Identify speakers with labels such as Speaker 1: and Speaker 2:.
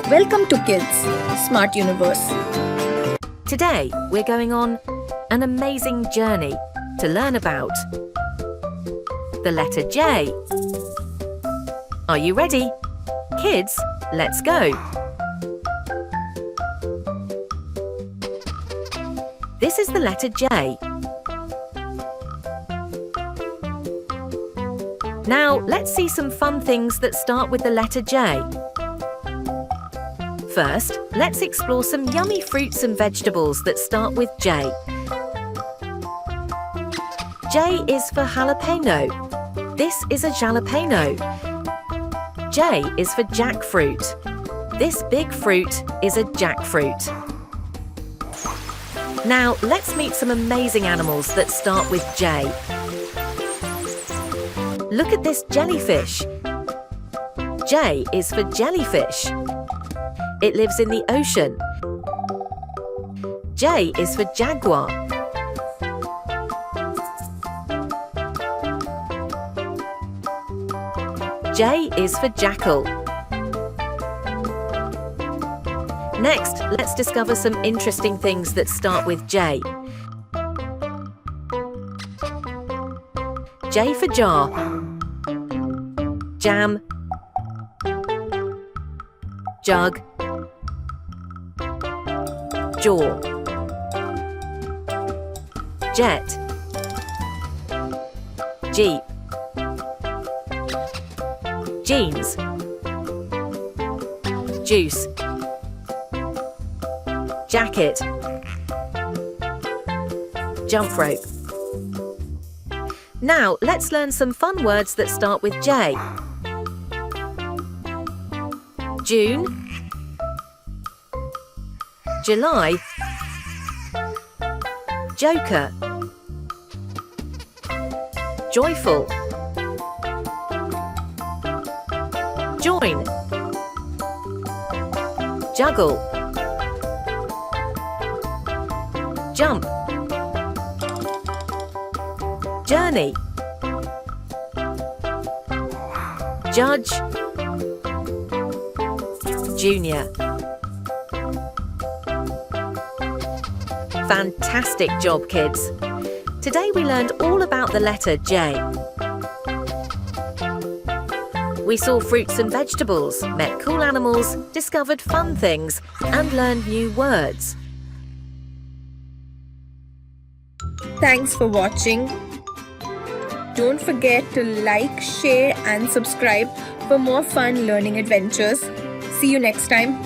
Speaker 1: Welcome to Kids Smart Universe.
Speaker 2: Today, we're going on an amazing journey to learn about the letter J. Are you ready? Kids, let's go. This is the letter J. Now, let's see some fun things that start with the letter J. First, let's explore some yummy fruits and vegetables that start with J. J is for jalapeno. This is a jalapeno. J is for jackfruit. This big fruit is a jackfruit. Now, let's meet some amazing animals that start with J. Look at this jellyfish. J is for jellyfish. It lives in the ocean. J is for jaguar. J is for jackal. Next, let's discover some interesting things that start with J. J for jar. Jam. Jug. Jaw. Jet. Jeep. Jeans. Juice. Jacket. Jump rope. Now, let's learn some fun words that start with J. June. July. Joker. Joyful. Join. Juggle. Jump. Journey. Judge. Junior. Fantastic job, kids! Today we learned all about the letter J. We saw fruits and vegetables, met cool animals, discovered fun things, and learned new words.
Speaker 1: Thanks for watching. Don't forget to like, share and subscribe for more fun learning adventures. See you next time.